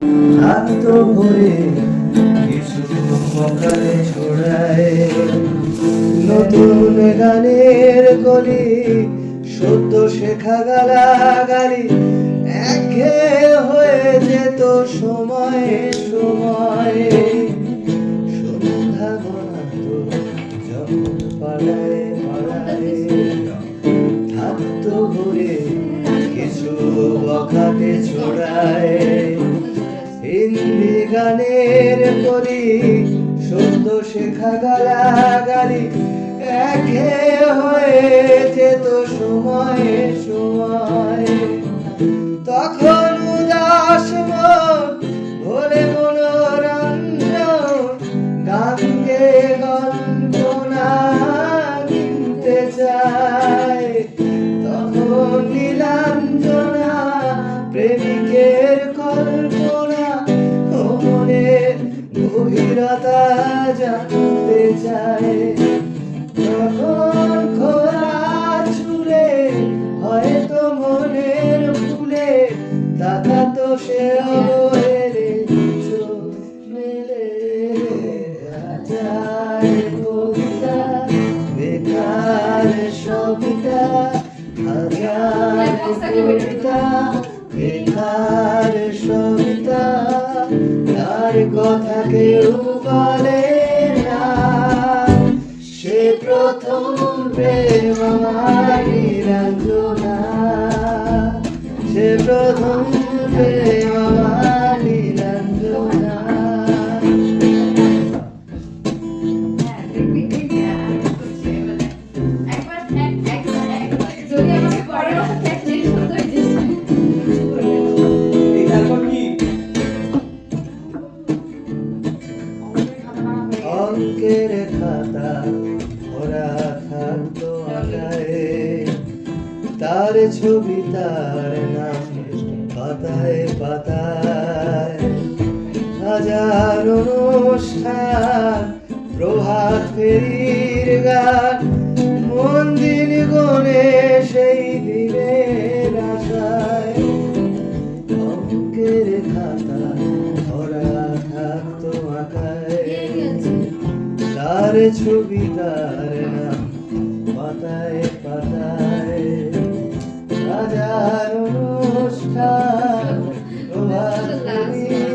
হাত তো ভরে কিছু সকালে ছড়ায় নতুন গানের কলি সদ্য শেখা গালাগালি একঘেয়ে হয়ে যেত সময়ে সময়ে সন্ধ্যা গনাতো যখন পাড়ায় পাড়ায় থাকতো ভরে কিছু বখাতে ছড়ায় হিন্দি গানের কলি সদ্য শেখা গালাগালি একঘেয়ে হয়ে যেত সময়ে সময়ে তখন উদাস মন ভোলে মনোরঞ্জন গান গেয়ে গল্পনা কিনতে চায় তখন নীলাঞ্জনা প্রেমিকের কল্পনা ও মনের গভীরতা জানতে চায় তখন খোলা চুলে হয়তো মনের ফুলে তাকাতো সে অবহেলে চোখ মেলে হাজার কবিতা বেকার সবিতা হাজার কবিতা বেকার সবিতা তার কথা কেউ বলে না সে প্রথম প্রেম আমার নীলাঞ্জনা সে প্রথম প্রেম আমার নীলাঞ্জনা অঙ্কের খাতা ভরা থাকতো আঁকায় তার ছবি তার নাম পাতায় পাতায় হাজার অনুষ্ঠান প্রভাত ফেরির গান মন দিন গনে সেই দিনের আশায় অঙ্কের খাতা ভরা থাকতো আঁকায় তার ছবি তার নাম পাতায় পাতায় হাজার অনুষ্ঠান প্রভাত ফেরির